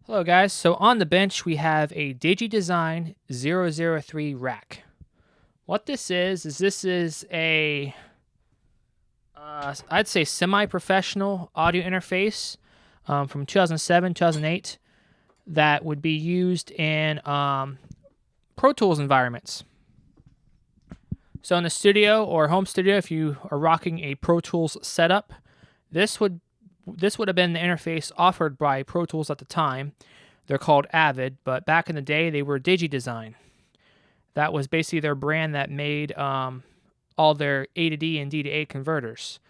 Hello guys, so on the bench we have a Digidesign 003 rack. What this is this is a, I'd say semi-professional audio interface from 2007, 2008 that would be used in Pro Tools environments. So in the studio or home studio, if you are rocking a Pro Tools setup, this would have been the interface offered by Pro Tools at the time. They're called Avid, but back in the day, they were Digidesign. That was basically their brand that made all their A to D and D to A converters.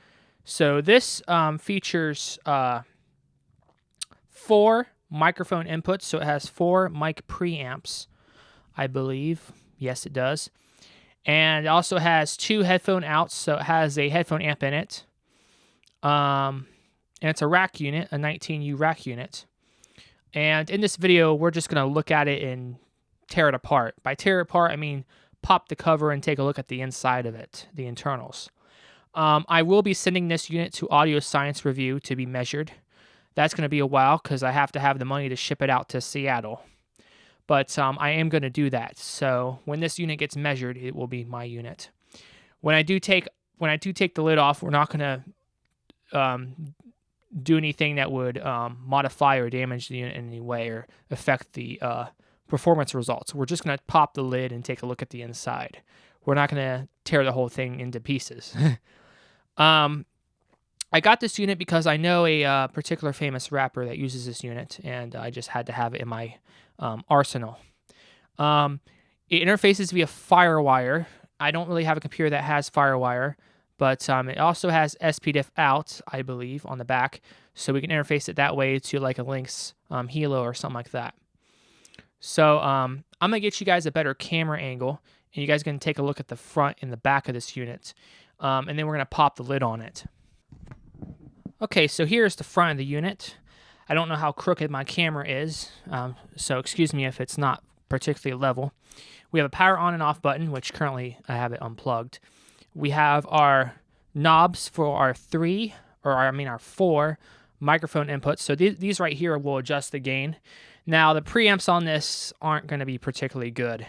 So this features 4 microphone inputs, so it has 4 mic preamps, I believe. Yes, it does. And it also has 2 headphone outs, so it has a headphone amp in it. And it's a rack unit, a 19U rack unit. And in this video, we're just going to look at it and tear it apart. By tear it apart, I mean pop the cover and take a look at the inside of it, the internals. I will be sending this unit to Audio Science Review to be measured. That's going to be a while because I have to have the money to ship it out to Seattle. But I am going to do that. So when this unit gets measured, it will be my unit. When I do take the lid off, we're not going to do anything that would modify or damage the unit in any way or affect the performance results. We're just going to pop the lid and take a look at the inside. We're not going to tear the whole thing into pieces. I got this unit because I know a particular famous rapper that uses this unit, and I just had to have it in my arsenal. It interfaces via firewire. I don't really have a computer that has firewire, but it also has SPDIF out, I believe, on the back, so we can interface it that way to like a Lynx Hilo or something like that. So I'm going to get you guys a better camera angle, and you guys are going to take a look at the front and the back of this unit, and then we're going to pop the lid on it. Okay, so here's the front of the unit. I don't know how crooked my camera is, so excuse me if it's not particularly level. We have a power on and off button, which currently I have it unplugged. We have our knobs for our 4 microphone inputs. So these right here will adjust the gain. Now, the preamps on this aren't going to be particularly good.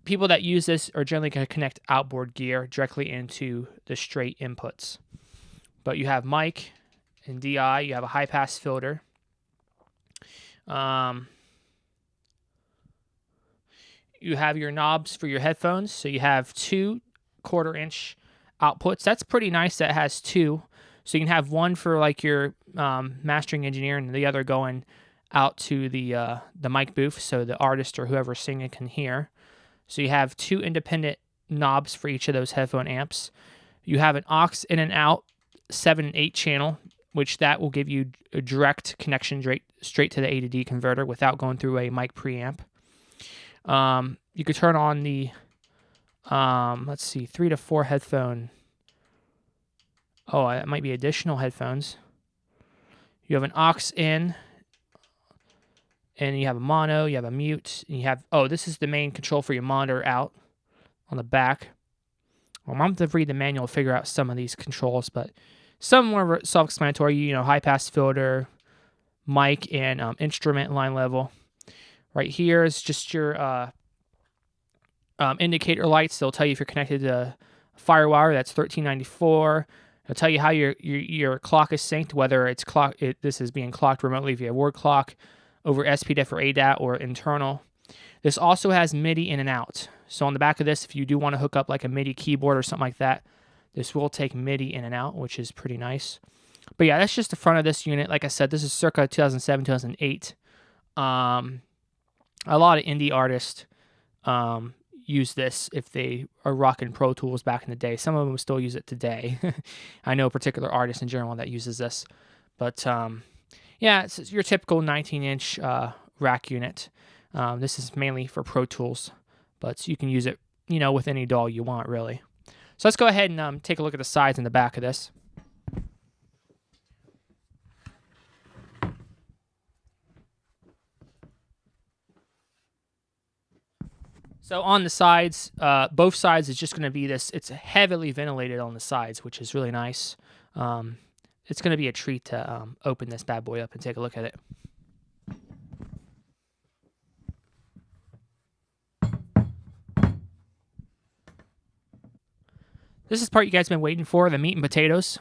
People that use this are generally going to connect outboard gear directly into the straight inputs. But you have mic and DI. You have a high-pass filter. You have your knobs for your headphones. So you have 2 1/4-inch outputs. That's pretty nice that it has 2. So you can have one for like your mastering engineer and the other going out to the mic booth so the artist or whoever's singing can hear. So you have 2 independent knobs for each of those headphone amps. You have an aux in and out 7 and 8 channel, which that will give you a direct connection straight to the A to D converter without going through a mic preamp. You could turn on the, 3 to 4 headphone. Oh, it might be additional headphones. You have an aux in, and you have a mono, you have a mute, and you have, this is the main control for your monitor out on the back. Well, I'm going to have to read the manual to figure out some of these controls, but some more self-explanatory, high-pass filter, mic, and instrument line level. Right here is just your indicator lights. They'll tell you if you're connected to firewire. That's 1394. It'll tell you how your clock is synced, whether it's this is being clocked remotely via word clock, over SPDIF or ADAT, or internal. This also has MIDI in and out. So on the back of this, if you do want to hook up like a MIDI keyboard or something like that, this will take MIDI in and out, which is pretty nice. But yeah, that's just the front of this unit. Like I said, this is circa 2007, 2008. A lot of indie artists use this if they are rocking Pro Tools back in the day. Some of them still use it today. I know a particular artist in general that uses this. But yeah, it's your typical 19-inch rack unit. This is mainly for Pro Tools, but you can use it, with any DAW you want, really. So let's go ahead and take a look at the sides and the back of this. So on the sides, both sides is just going to be this. It's heavily ventilated on the sides, which is really nice. It's going to be a treat to open this bad boy up and take a look at it. This is the part you guys have been waiting for, the meat and potatoes.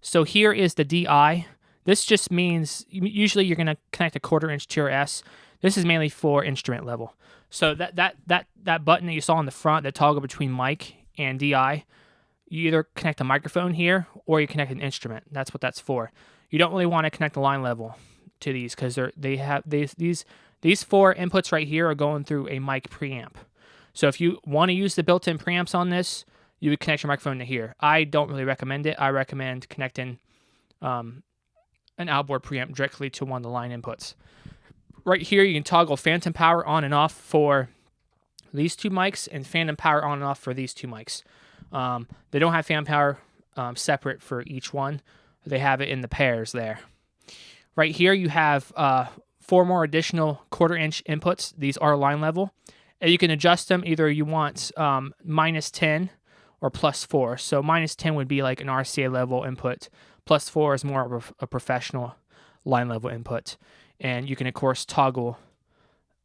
So here is the DI. This just means usually you're going to connect a 1/4 inch TRS. This is mainly for instrument level. So that button that you saw on the front, that toggle between mic and DI, you either connect a microphone here or you connect an instrument. That's what that's for. You don't really want to connect the line level to these because these 4 inputs right here are going through a mic preamp. So if you want to use the built-in preamps on this, you would connect your microphone to here. I don't really recommend it. I recommend connecting an outboard preamp directly to one of the line inputs. Right here, you can toggle phantom power on and off for these 2 mics and phantom power on and off for these 2 mics. They don't have phantom power separate for each one. They have it in the pairs there. Right here, you have 4 more additional 1/4 inch inputs. These are line level. And you can adjust them. Either you want -10 or +4. So -10 would be like an RCA level input. +4 is more of a professional line level input. And you can, of course, toggle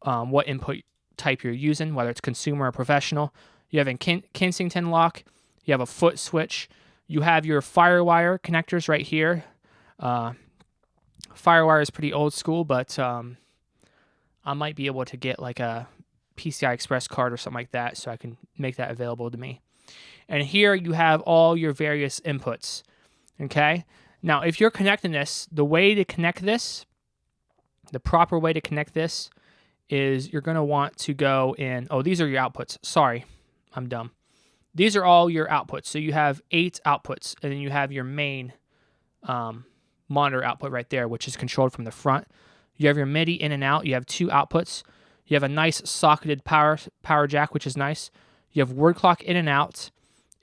what input type you're using, whether it's consumer or professional. You have a Kensington lock. You have a foot switch. You have your firewire connectors right here. Firewire is pretty old school, but I might be able to get like a PCI Express card or something like that so I can make that available to me. And here you have all your various inputs. Okay? Now, if you're connecting this, the way to connect this, the proper way to connect this is you're going to want to go in. Oh, these are your outputs. Sorry, I'm dumb. These are all your outputs. So you have 8 outputs, and then you have your main monitor output right there, which is controlled from the front. You have your MIDI in and out. You have 2 outputs. You have a nice socketed power jack, which is nice. You have word clock in and out.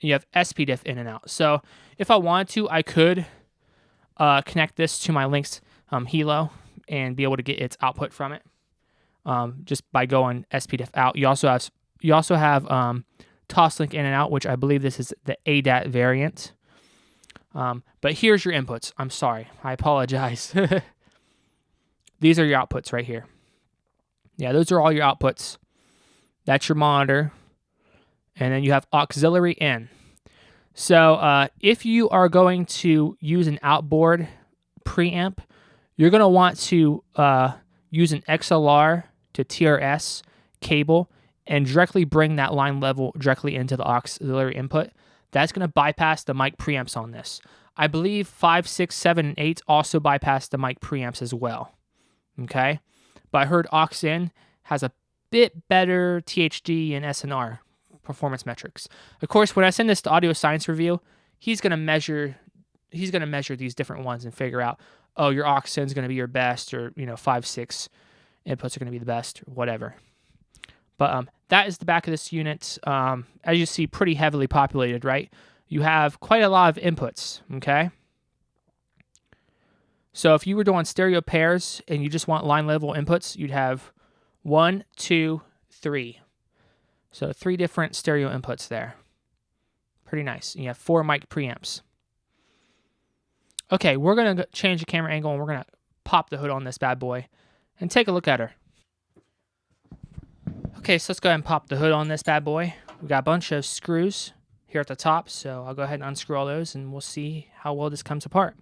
And you have SPDIF in and out. So if I wanted to, I could connect this to my Lynx Hilo and be able to get its output from it just by going SPDIF out. You also have Toslink in and out, which I believe this is the ADAT variant. But here's your inputs. I'm sorry. I apologize. These are your outputs right here. Yeah, those are all your outputs. That's your monitor. And then you have auxiliary in. So if you are going to use an outboard preamp, you're going to want to use an XLR to TRS cable and directly bring that line level directly into the auxiliary input. That's going to bypass the mic preamps on this. I believe 5, 6, 7, and 8 also bypass the mic preamps as well. Okay? But I heard aux in has a bit better THD and SNR performance metrics. Of course, when I send this to Audio Science Review, he's going to measure these different ones and figure out, oh, your aux in is going to be your best, or 5, 6 inputs are going to be the best, or whatever. But that is the back of this unit. As you see, pretty heavily populated, right? You have quite a lot of inputs, okay? So if you were doing stereo pairs and you just want line level inputs, you'd have 1, 2, 3. So 3 different stereo inputs there. Pretty nice. And you have 4 mic preamps. Okay, we're going to change the camera angle and we're going to pop the hood on this bad boy and take a look at her. Okay, so let's go ahead and pop the hood on this bad boy. We got a bunch of screws here at the top, so I'll go ahead and unscrew all those and we'll see how well this comes apart.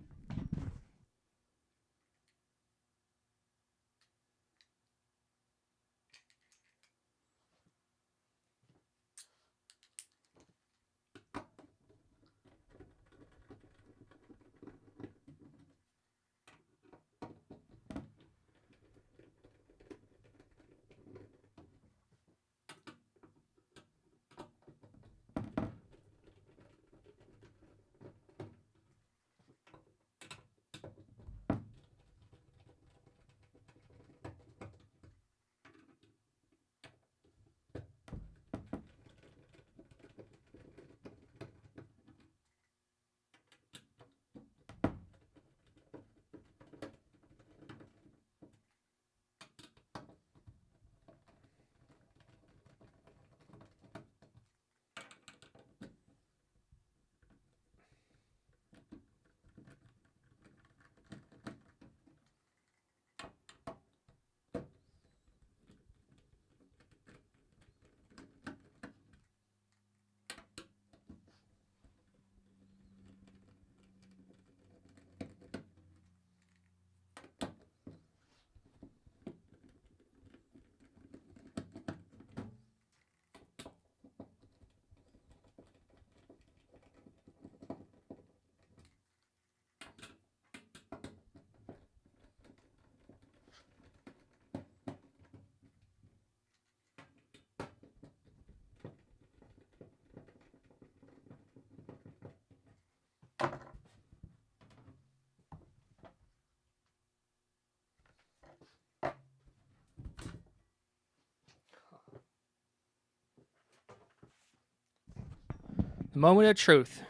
moment of truth.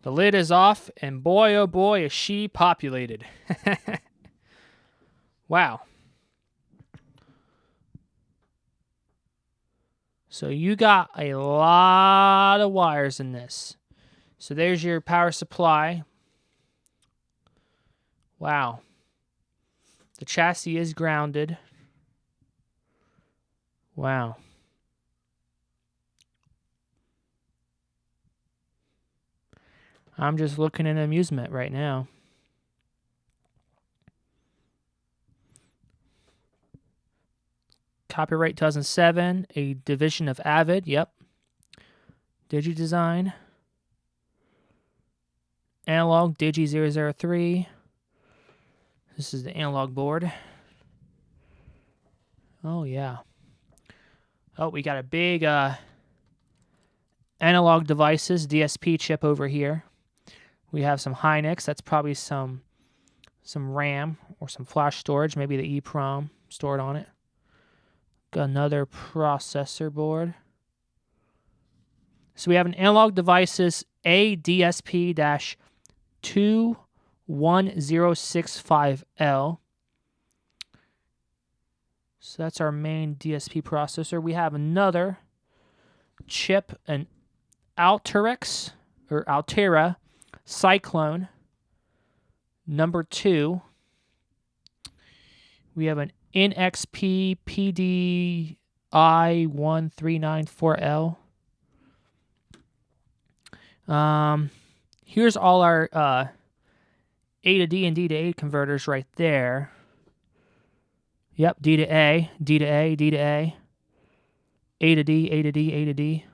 The lid is off, and boy, oh boy, is she populated. Wow. So you got a lot of wires in this. So there's your power supply. Wow. The chassis is grounded. Wow. I'm just looking in amusement right now. Copyright 2007, a division of Avid. Yep. Digidesign. Analog Digi003. This is the analog board. Oh, yeah. Oh, we got a big analog devices DSP chip over here. We have some Hynix. That's probably some RAM or some flash storage. Maybe the EEPROM stored on it. Got another processor board. So we have an analog devices ADSP-21065L. So that's our main DSP processor. We have another chip, an Altera Cyclone number 2. We have an NXP PDI-1394L. Here's all our A to D and D to A converters right there. Yep, D to A, D to A, D to A, A to D, A to D, A to D.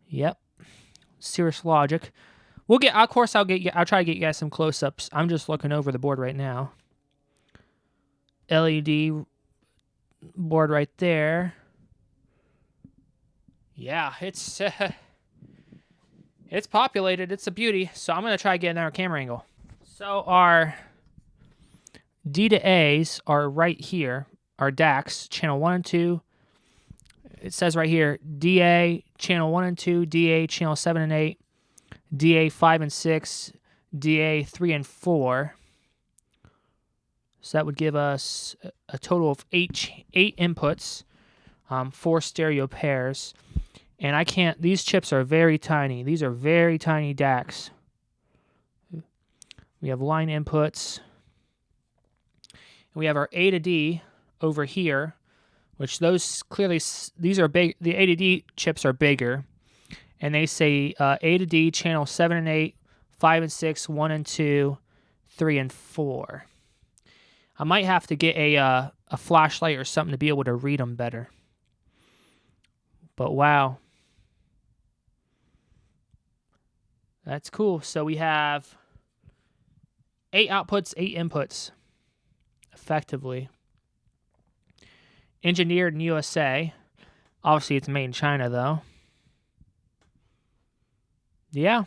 Yep, Cirrus Logic. We'll get. Of course, I'll try to get you guys some close-ups. I'm just looking over the board right now. LED board right there. Yeah, it's populated. It's a beauty. So I'm gonna try to get another camera angle. So our D to A's are right here. Our DACs, channel 1 and 2. It says right here, DA channel 1 and 2, DA channel 7 and 8, DA 5 and 6, DA 3 and 4. So that would give us a total of eight inputs, 4 stereo pairs. And I can't, these chips are very tiny. These are very tiny DACs. We have line inputs. And we have our A to D over here, which those clearly, these are big, the A to D chips are bigger. And they say A to D, channel 7 and 8, 5 and 6, 1 and 2, 3 and 4. I might have to get a flashlight or something to be able to read them better. But wow. That's cool. So we have 8 outputs, 8 inputs, effectively. Engineered in USA. Obviously, it's made in China, though. Yeah.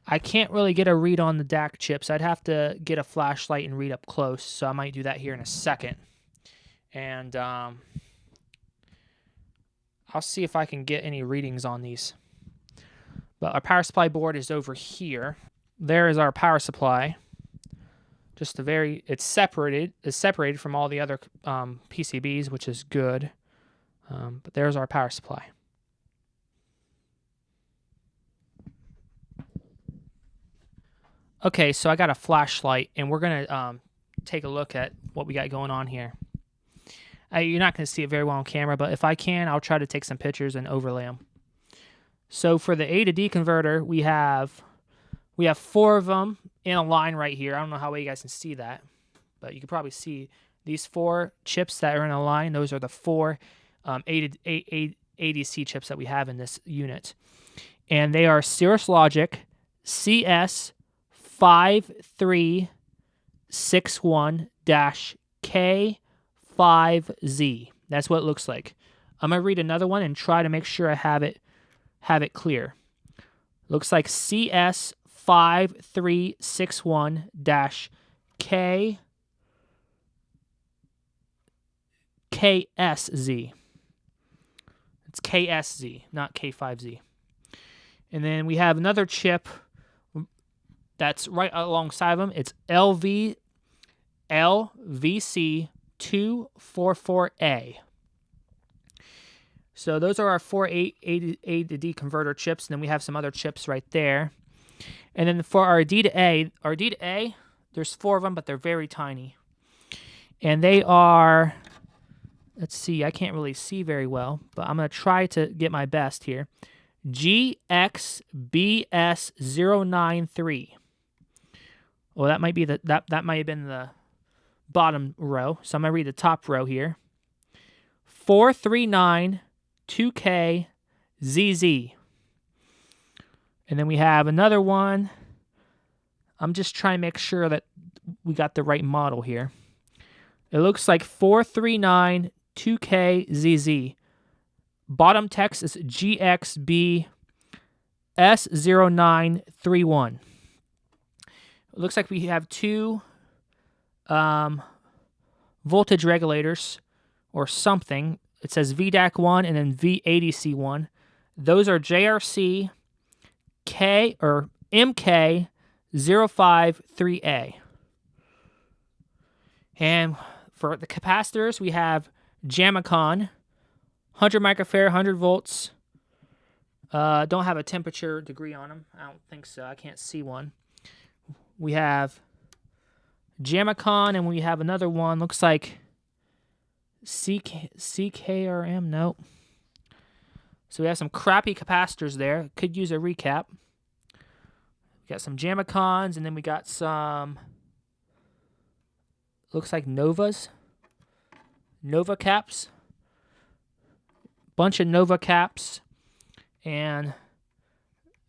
I can't really get a read on the DAC chips. I'd have to get a flashlight and read up close, so I might do that here in a second. And I'll see if I can get any readings on these. But our power supply board is over here. There is our power supply. Just it's separated from all the other PCBs, which is good. But there's our power supply. Okay, so I got a flashlight, and we're going to take a look at what we got going on here. You're not going to see it very well on camera, but if I can, I'll try to take some pictures and overlay them. So for the A to D converter, we have 4 of them in a line right here. I don't know how well you guys can see that, but you can probably see these 4 chips that are in a line. Those are the 4 ADC chips that we have in this unit. And they are Cirrus Logic CS5361-K5Z. That's what it looks like. I'm going to read another one and try to make sure I have it clear. Looks like CS5361-KSZ. It's KSZ, not K5Z. And then we have another chip that's right alongside them. It's LVC244A. So those are our 4 A to D converter chips, and then we have some other chips right there. And then for our D to A, there's 4 of them, but they're very tiny. And they are, let's see, I can't really see very well, but I'm going to try to get my best here. GXBS093. Well, that might be that might have been the bottom row. So I'm going to read the top row here. 439-2KZZ. And then we have another one. I'm just trying to make sure that we got the right model here. It looks like 439-2KZZ. Bottom text is GXB-S0931. It looks like we have 2 voltage regulators or something. It says VDAC1 and then VADC1. Those are JRC K or MK053A. And for the capacitors, we have Jamicon, 100 microfarad, 100 volts. Don't have a temperature degree on them. I don't think so. I can't see one. We have Jamicon, and we have another one. Looks like CKRM. Nope. So we have some crappy capacitors there. Could use a recap. We got some Jamicons, and then we got some, looks like Novas. Nova caps. Bunch of Nova caps. And a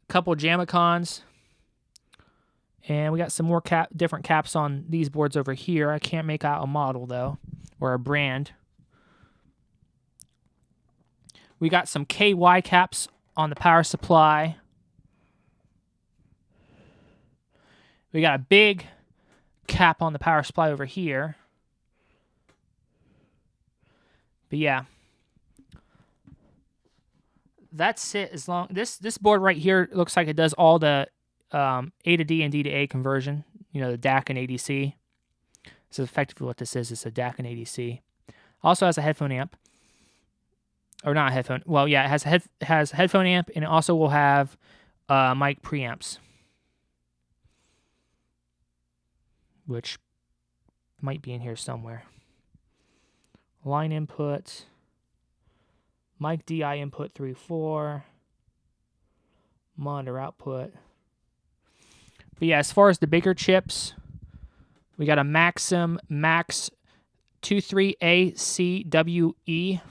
couple Jamicons. And we got some more different caps on these boards over here. I can't make out a model, though, or a brand. We got some KY caps on the power supply. We got a big cap on the power supply over here. But yeah. That's it. As long this board right here looks like it does all the A to D and D to A conversion. You know, the DAC and ADC. This is effectively what this is. It's a DAC and ADC. Also has a headphone amp. Or not a headphone. Well, yeah, it has a headphone amp, and it also will have mic preamps, which might be in here somewhere. Line input, mic DI input 3-4, monitor output. But yeah, as far as the bigger chips, we got a Maxim Max 23ACWE.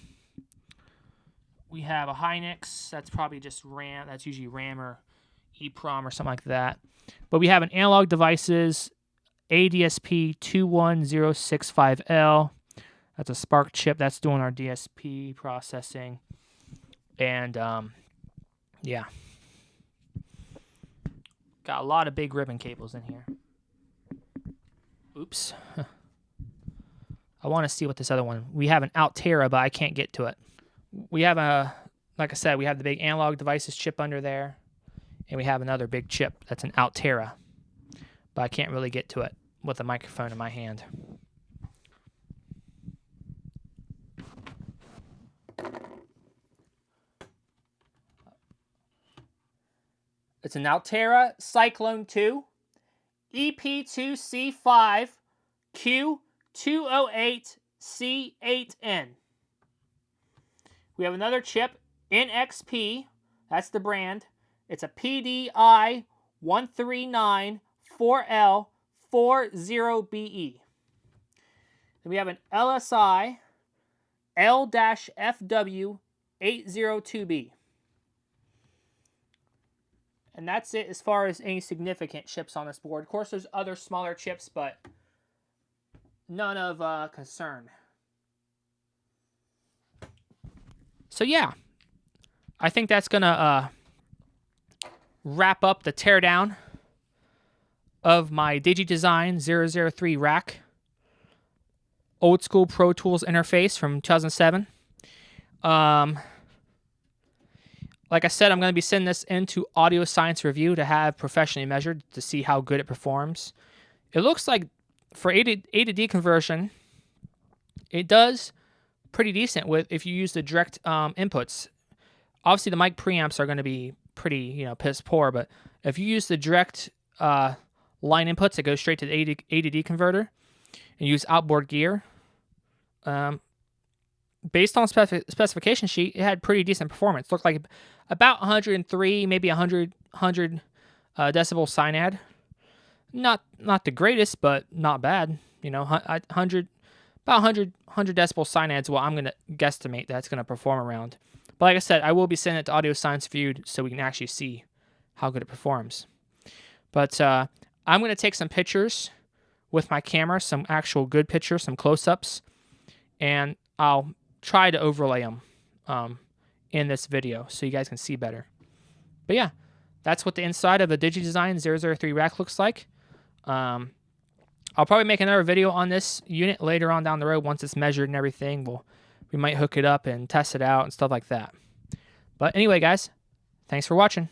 We have a Hynix. That's probably just RAM. That's usually RAM or EEPROM or something like that. But we have an Analog Devices ADSP 21065L. That's a Spark chip. That's doing our DSP processing. And, yeah. Got a lot of big ribbon cables in here. Oops. I want to see what this other one... We have an Altera, but I can't get to it. We have like I said, we have the big Analog Devices chip under there. And we have another big chip that's an Altera. But I can't really get to it with a microphone in my hand. It's an Altera Cyclone 2 EP2C5 Q208C8N. We have another chip, NXP, that's the brand. It's a PDI 139-4L40BE. Then we have an LSI L-FW802B. And that's it as far as any significant chips on this board. Of course, there's other smaller chips, but none of concern. So yeah, I think that's going to wrap up the teardown of my Digidesign 003 rack. Old school Pro Tools interface from 2007. Like I said, I'm going to be sending this into Audio Science Review to have professionally measured to see how good it performs. It looks like for A to D conversion, it does pretty decent with if you use the direct inputs. Obviously, the mic preamps are going to be pretty, piss poor, but if you use the direct line inputs that go straight to the A to D converter and use outboard gear, based on specification sheet, it had pretty decent performance. It looked like about 103, maybe 100 decibel synad. Not the greatest, but not bad. 100 decibel synad is what I'm gonna guesstimate that's gonna perform around. But like I said, I will be sending it to Audio Science Viewed so we can actually see how good it performs. But I'm gonna take some pictures with my camera, some actual good pictures, some close-ups, and I'll try to overlay them in this video so you guys can see better. But yeah, that's what the inside of a Digidesign 003 rack looks like. I'll probably make another video on this unit later on down the road once it's measured and everything. We might hook it up and test it out and stuff like that. But anyway, guys, thanks for watching.